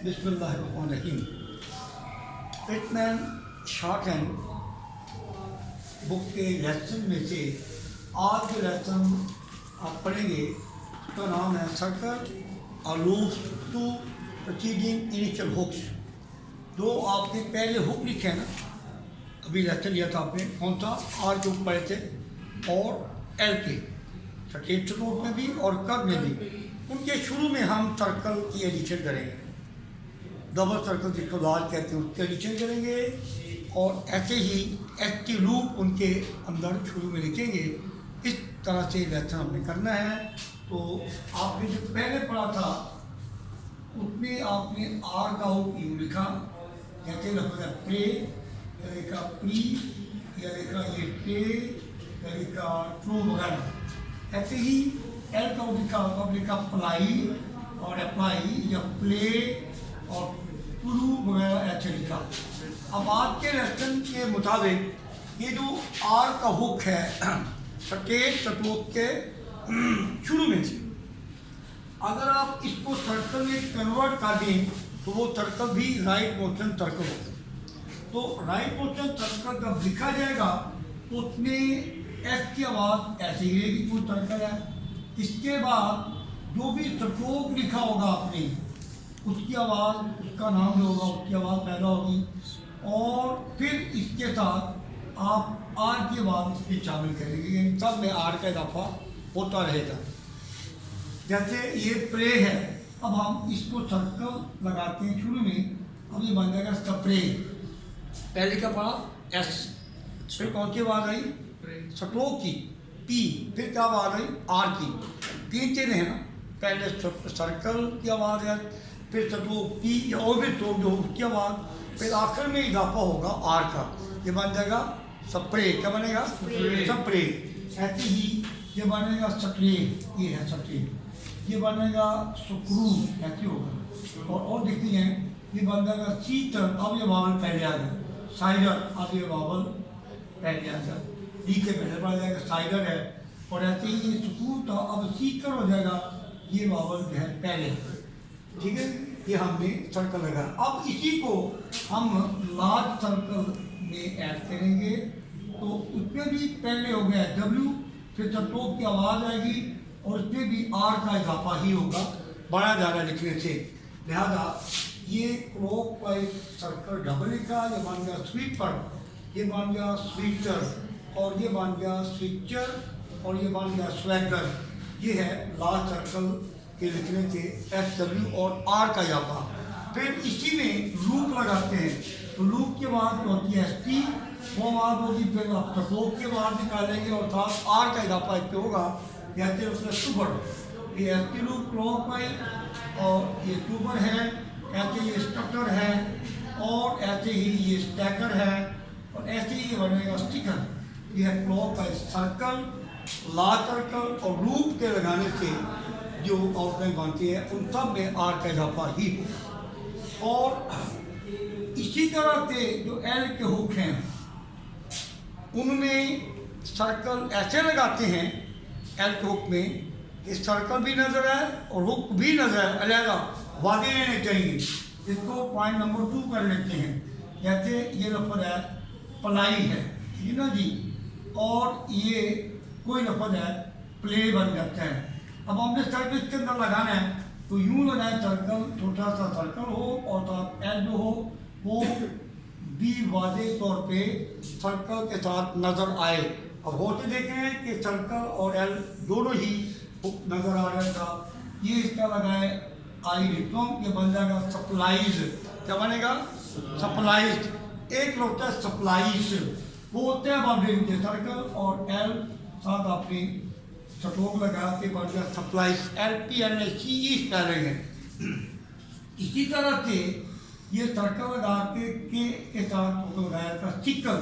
बिस्मिल्लाहिर्रहमानिर्रहीम। Hitman short hand book के lesson में से आज जो लेसन आप पढ़ेंगे उसका नाम है circle aloof to proceeding initial hooks. जो आपने पहले हुक लिखे हैं ना, अभी लेसन लिया था आपने, कौन सा आर के हुक पढ़े थे और एल के स्ट्रेट नोट में भी और कर्व में भी, उनके शुरू में हम सर्कल की एडिशन करेंगे। डबल सर्कल जिसको लाल कहते हैं उसके एडिशन करेंगे और ऐसे ही एक्टिव लूप उनके अंदर शुरू में लिखेंगे। इस तरह से लेसन हमने करना है। तो आपने जो पहले पढ़ा था उसमें आपने आर का हुक यूँ लिखा, जैसे लफ्ज़ है प्रे, या लिखा प्री, या लिखा ये ट्रे, या लिखा ट्रू वगैरह। ऐसे ही एल का लिखा होगा, लिखा अप्लाई और अप्लाई या प्ले और प्रू वगैरह ऐसे लिखा। अब आज के लेसन के मुताबिक ये जो आर का हुक है प्रत्येक सतोक के शुरू में से, अगर आप इसको सर्कल में कन्वर्ट कर दें तो वो सर्कल भी राइट मोशन सर्कल होगा। तो राइट मोशन सर्कल जब लिखा जाएगा तो उसमें एस की आवाज़ ऐसे ही रहेगी, कोई सर्कल है। इसके बाद जो भी स्ट्रोक लिखा होगा आपने उसकी आवाज़, उसका नाम जो होगा उसकी आवाज़ पैदा होगी और फिर इसके साथ आप आर की आवाज़ इसकी शामिल करेंगे, यानी सब में आर का इजाफा होता रहेगा। जैसे ये प्रे है, अब हम इसको सर्कल लगाते हैं शुरू में, अब ये बन जाएगा स्प्रे। पहले का पढ़ा एस, फिर कौन सी आवाज़ आई स्ट्रोक की पी, फिर क्या आवाज़ आई आर की। तीन चीज़ें हैं ना, पहले सर्कल की आवाज़ है, फिर स्ट्रोक पी और भी स्ट्रोक जो उसकी आवाज़, फिर आखिर में इजाफा होगा आर का, ये बन जाएगा स्प्रे। क्या बनेगा स्प्रे। ऐसे ही ये बनेगा स्ट्रे, ये है स्ट्रे। ये बनेगा स्क्रू, ऐसे होगा। और देखते हैं ये बन जाएगा सीटर, अब ये वावल पहले आ गया। साइडर, अब ये वावल पहले आ गया। डी के पहले पड़ जाएगा, साइडर है। और ऐसे ही ये स्क्रू था, अब सीकर हो जाएगा, ये वावल जो है पहले। ठीक है, ये हमने सर्कल लगा। अब इसी को हम लार्ज सर्कल में ऐड करेंगे तो उसमें भी पहले हो गया डब्ल्यू, फिर स्ट्रोक की आवाज़ आएगी और उसमें भी आर का इजाफा ही होगा, बड़ा ज़्यादा लिखने से। लिहाजा ये क्लॉक वाइज सर्कल डबल लिखा, ये बन गया स्वीपर, ये बन गया स्वीटर और ये बन गया स्विचर और ये बन गया स्वैगर। ये है लार्ज सर्कल के लिखने से एस डब्ल्यू और आर का इजाफा। फिर इसी में लूप लगाते हैं, तो लूप के बाद होती है एस टी, वो आवाज़ होगी, फिर आप स्ट्रोक के बाद निकालेंगे और साथ आर का इजाफा इस पर होगा, जैसे उसमें सुपर। ये S T loop clock wise और ये सुपर है, ऐसे ये स्ट्रक्चर है और ऐसे ही ये स्टैकर है और ऐसे ही ये बनेगा स्टिकर। ये है clock wise circle, large circle और लूप के लगाने से जो आउटलाइन बनती है उन सब में आर का इजाफा ही हो। और इसी तरह से जो एल के हुक हैं उनमें सर्कल ऐसे लगाते हैं एल के हुक में कि सर्कल भी नजर आए और हुक भी नजर आए, अलग वादे रहने चाहिए। इसको पॉइंट नंबर 2 कर लेते हैं। जैसे ये लफ्ज़ है पलाई है, ठीक है ना जी, और ये कोई लफ्ज़ है प्ले बन जाता है। अब हमने सर्कल इसके अंदर लगाना है तो यूँ लगाए सर्कल, छोटा सा सर्कल हो और साथ एल जो हो वो भी वादे तौर पे सर्कल के साथ नज़र आए। अब होते देखे हैं कि सर्कल और एल दोनों ही नज़र आ रहा था। ये इसका लगाए आई रिकम, ये बन जाएगा सप्लाइज। क्या बनेगा सप्लाइज। एक होता है सप्लाइज, वो होते हैं अब सर्कल और एल साथ अपनी स्ट्रोक लगा के बन गया supplies, L P L A C E spelling है। इसी तरह से ये सर्कल लगा के साथ लगाया था सिकल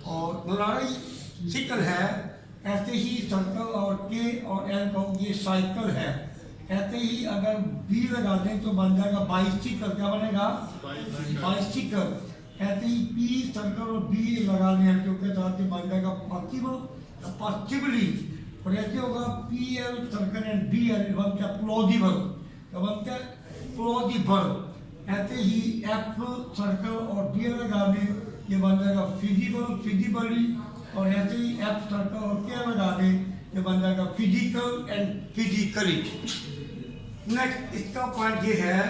और लड़ाई सिकल है। ऐसे ही सर्कल और के और एल का ये साइकिल है। ऐसे ही अगर बी लगा दें तो बन जाएगा बाइसिकल। क्या बनेगा बाइसिकल। ऐसे ही पी सर्कल और बी लगा लें क्योंकि साथ ही बन जाएगा पॉसिबल, पॉसिबली। और ऐसे होगा P L circle and B L बनता है प्लॉजिबल, क्या बनता है प्लॉजिबल। ऐसे ही एफ सर्कल और डी एल लगा दें, ये बन जाएगा फिजिबल फिजिबली, और ऐसे ही एफ सर्कल और के लगा दें, ये बन जाएगा फिजिकल एंड फिजिकली। नेक्स्ट इसका पॉइंट ये है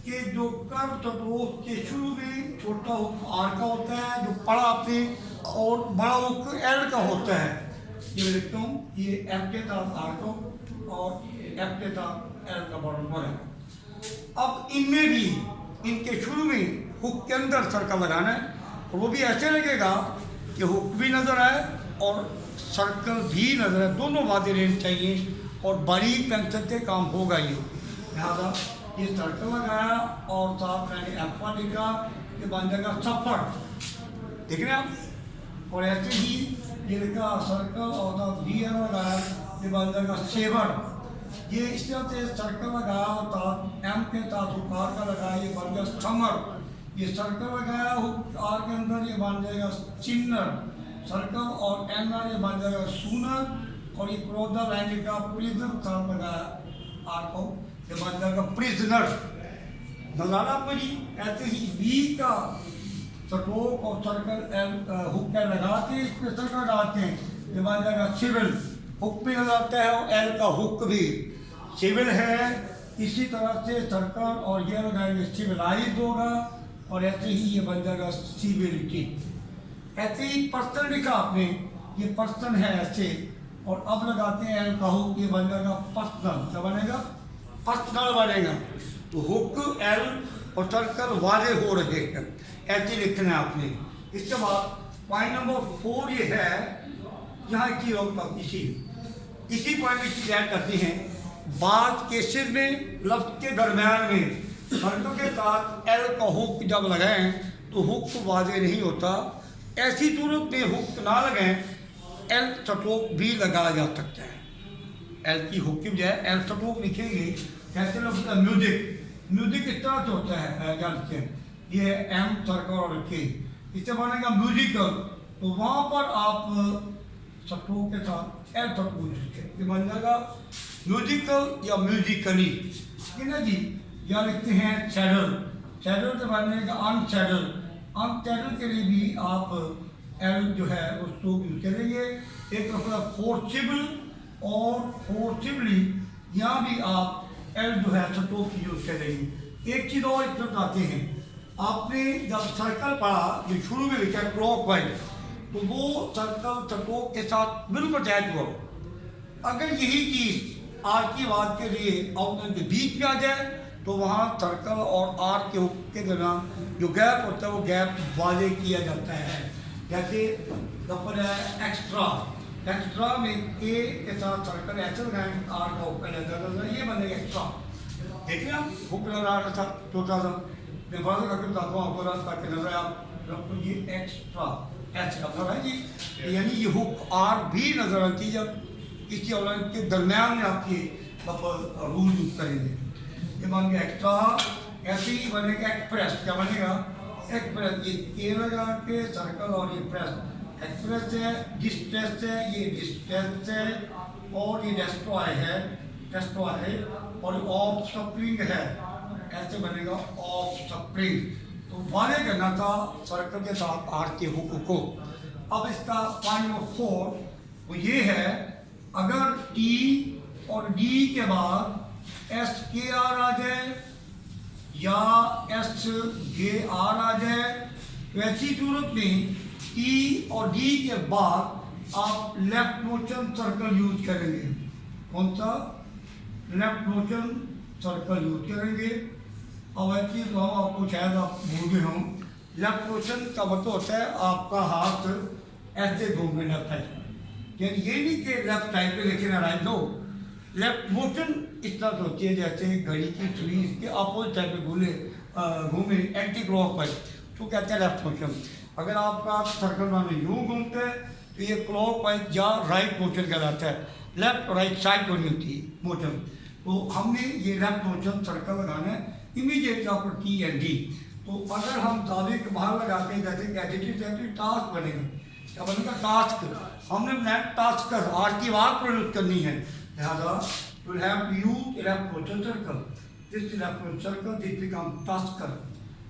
कि जो कर्व चतुर्भुज के शुरू में छोटा हुक आर का होता है, जो बड़ा आपने और बड़ा हुक एल का होता है, ये लिखता हूँ, ये एफ के साथ आर का और एफ के साथ एल का बराबर है। अब इनमें भी इनके शुरू में हुक के अंदर सर्कल लगाना है, और वो भी ऐसे लगेगा कि हुक भी नजर आए और सर्कल भी नजर आए, दोनों बातें रहनी चाहिए, और बारीक पेंसिल से काम होगा ये। लिहाजा ये सर्कल लगाया और साथ मैंने एफा लिखा, ये बन जाएगा सफर, देख रहे हैं आप। और ऐसे ही ये लिखा सर्कल और साथ डी एल लगाया, ये बन जाएगा सेवर। ये इस तरह से सर्कल लगाया और साथ एम के साथ हुक आर का लगाया, ये बन गया समर। ये सर्कल लगाया हुक आर के अंदर, ये बन जाएगा चिन्नर। सर्कल और एन आर, ये बन जाएगा सूनर। और ये क्रॉस द लाइन का प्रिजन साथ लगाया आर को, ये बन जाएगा प्रिजनर। नजारा आपको जी। ऐसे ही बी का स्ट्रोक और सर्कल एल हुक का लगा के इस पे सर्कल लगाते हैं, ये बन जाएगा सिविल। हुक भी लगाता है और एल का हुक भी सिविल है। इसी तरह से सर्कल और ये लगाएंगे सिविलाइज होगा, और ऐसे ही ये बन जाएगा सिविलिटी। ऐसे ही पर्सन लिखा आपने, ये पर्सन है ऐसे, और अब लगाते हैं एल का हुक, ये बन जाएगा पर्सनल। क्या बनेगा पर्सनल बनेगा। तो हुक एल और सर्कल वाले हो रहे हैं, ऐसे लिखना है आपने। इसके बाद पॉइंट नंबर 4 ये है, यहाँ की रोक इसी पॉइंट में चीज ऐड करते हैं। बात के सिर में लफ्ज के दरम्यान में सर्कल के साथ एल का हुक जब लगाएं तो हुक वाजे नहीं होता। ऐसी सूरत में हुक ना लगाएं, एल स्ट्रोक भी लगाया जा सकता है। एल की हुक की बजाय एल स्ट्रोक लिखेंगे। कैसे लगता है म्यूजिक, म्यूजिक इस तरह से होता है, जानते हैं, ये एम सर्कल और के, इससे बनेगा म्यूजिकल। तो वहाँ पर आप स्ट्रोक के साथ एल स्ट्रोक लिखें, ये बन जाएगा म्यूजिकल या म्यूजिकली, ठीक है जी। या लिखते हैं सैडल, सैडल से बनेगा अनसैडल। अनसैडल के लिए भी आप एल जो है उसको यूज करेंगे। एक मतलब फोर्सिबल और फोर्सिबली, यहाँ भी आप एल जो है स्ट्रोक की यूज करेंगे। एक चीज़ और इसमें बताते हैं, आपने जब सर्कल पढ़ा जो शुरू में लिखा है क्लॉकवाइज, तो वो सर्कल स्ट्रोक के साथ बिल्कुल अटैच हुआ। अगर यही चीज़ आर की बात के लिए आउटलाइन के बीच में आ जाए तो वहाँ सर्कल और आर के हुक के दरमियान जो गैप होता है वो गैप वाजे किया जाता है। जैसे नंबर है एक्स्ट्रा, एक्स्ट्रा में ए के साथ सर्कल ऐसे लगाएंगे, आर का हुक नजर, ये बनेगा एक्स्ट्रा। देखिए आप हुक लगा रहा था छोटा सा, मैं बड़ा करके बताता हूँ आपको रास्ता के नजर आप, ये एक्स्ट्रा ऐसे मतलब है जी। यानी ये हुक आर भी नजर आती है जब किसी और के दरम्यान में आपकी रूल यूज करेंगे। ये बन गया एक्स्ट्रा। ऐसे ही बनेगा एक्सप्रेस, क्या बनेगा एक्सप्रेस, ये लगा के सर्कल और ये प्रेस। एक्सप्रेस है, डिस्ट्रेस है, ये डिस्ट्रेस है, और ये डेस्ट्रॉय है, डेस्ट्रॉय है, और ऑफ स्प्रिंग है, ऐसे बनेगा ऑफ स्प्रिंग। तो वाले करना था सर्कल के साथ आर के हुक को। अब इसका पॉइंट नंबर 4 वो ये है, अगर टी और डी के बाद एस के आर आ जाए या एस जे आर आ जाए, तो ऐसी सूरत में ई और डी के बाद आप लेफ्ट मोशन सर्कल यूज करेंगे। कौन सा? लेफ्ट मोशन सर्कल यूज करेंगे। अब ऐसी तो हम आपको शायद आप भूल गए हों, लेफ्ट मोशन का मतलब होता है आपका हाथ ऐसे घूमने लगता है, यानी ये नहीं कि लेफ्ट साइड पे लेकिन राइट लो। लेफ्ट मोशन इस तरह से होती है जैसे घड़ी की सुई इसके अपोजिट साइड पे घूमे एंटी क्लॉकवाइज, तो कहते हैं लेफ्ट मोशन। अगर आपका सर्कल में यूँ घूमते हैं तो ये क्लॉकवाइज या राइट मोशन कहलाता है। लेफ्ट राइट साइड को नहीं होती मोशन। तो हमने ये लेफ्ट मोशन सर्कल लगाना है इमीडिएटली आपको T and D। तो अगर हम दावे के बाहर लगाते हैं जैसे एडिटिव टास्क बनेगा, क्या बनेगा टास्क। हमने बनाया टास्क कर, आर की बात प्रोड्यूस करनी है, लिहाजा will have you electrogen circle, this electrogen circle this become tasker.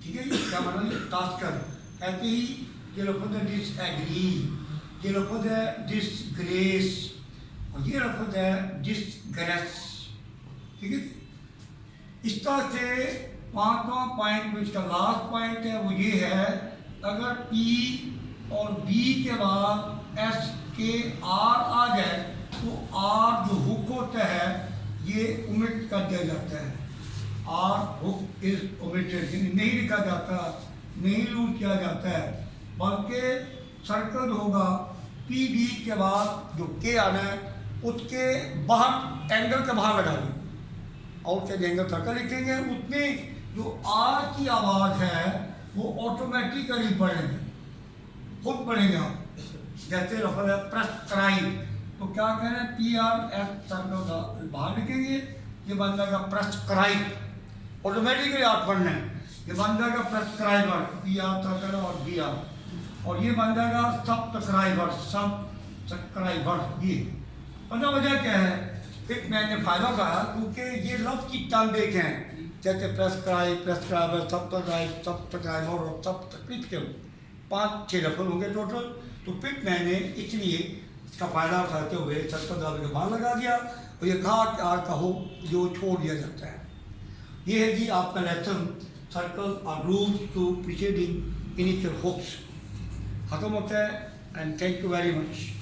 ठीक है, ये क्या बना ये टास्कर। ऐसे ही ये लफ्ज़ है डिसएग्री, ये लफ्ज़ है डिसग्रेस, और ये लफ्ज़ है डिसग्रेस। ठीक है, इस तरह से पांचवा पॉइंट जो इसका लास्ट पॉइंट है वो ये है, अगर पी और बी के बाद एस के आर आ जाए तो आर जो हुक होता है ये ओमिट कर दिया जाता है। आर हुक इज ओमिटेड, नहीं लिखा जाता, नहीं यूज किया जाता है, बल्कि सर्कल होगा पी बी के बाद जो के आना है उसके बाहर एंगल के बाहर लगा दें, आउटसाइड एंगल सर्कल लिखेंगे, उतने जो आर की आवाज़ है वो ऑटोमेटिकली बढ़ेंगे, खुद बढ़ेंगे। आप जैसे लफ्ज़ है प्रेस्क्राइब, तो क्या करें पी आर एस सर्कल बाहर लिखेंगे, ये बन जाएगा प्रेस्क्राइब, ऑटोमेटिकली आप पढ़ना है, ये बन जाएगा प्रेस्क्राइबर पी आर सर्कल और बी आर, और ये बन जाएगा सब्सक्राइबर सब्सक्राइबर। ये पता वजह क्या है, एक मैंने फायदा कहा क्योंकि ये लफ्ज़ की टर्म देखें, जैसे प्रेस्क्राइब, प्रेस्क्राइबर, सब्सक्राइबर और सब्सक्रिप्शन, 5-6 लफ्ज़ होंगे टोटल। तो फिर मैंने इसलिए इसका फ़ायदा उठाते हुए सर्कल दावे के बाहर लगा दिया और ये कहा कि आर का हो जो छोड़ दिया जाता है। ये है जी आपका लेसन सर्कल और rules to preceding initial hooks, खत्म होता है। And thank you very much.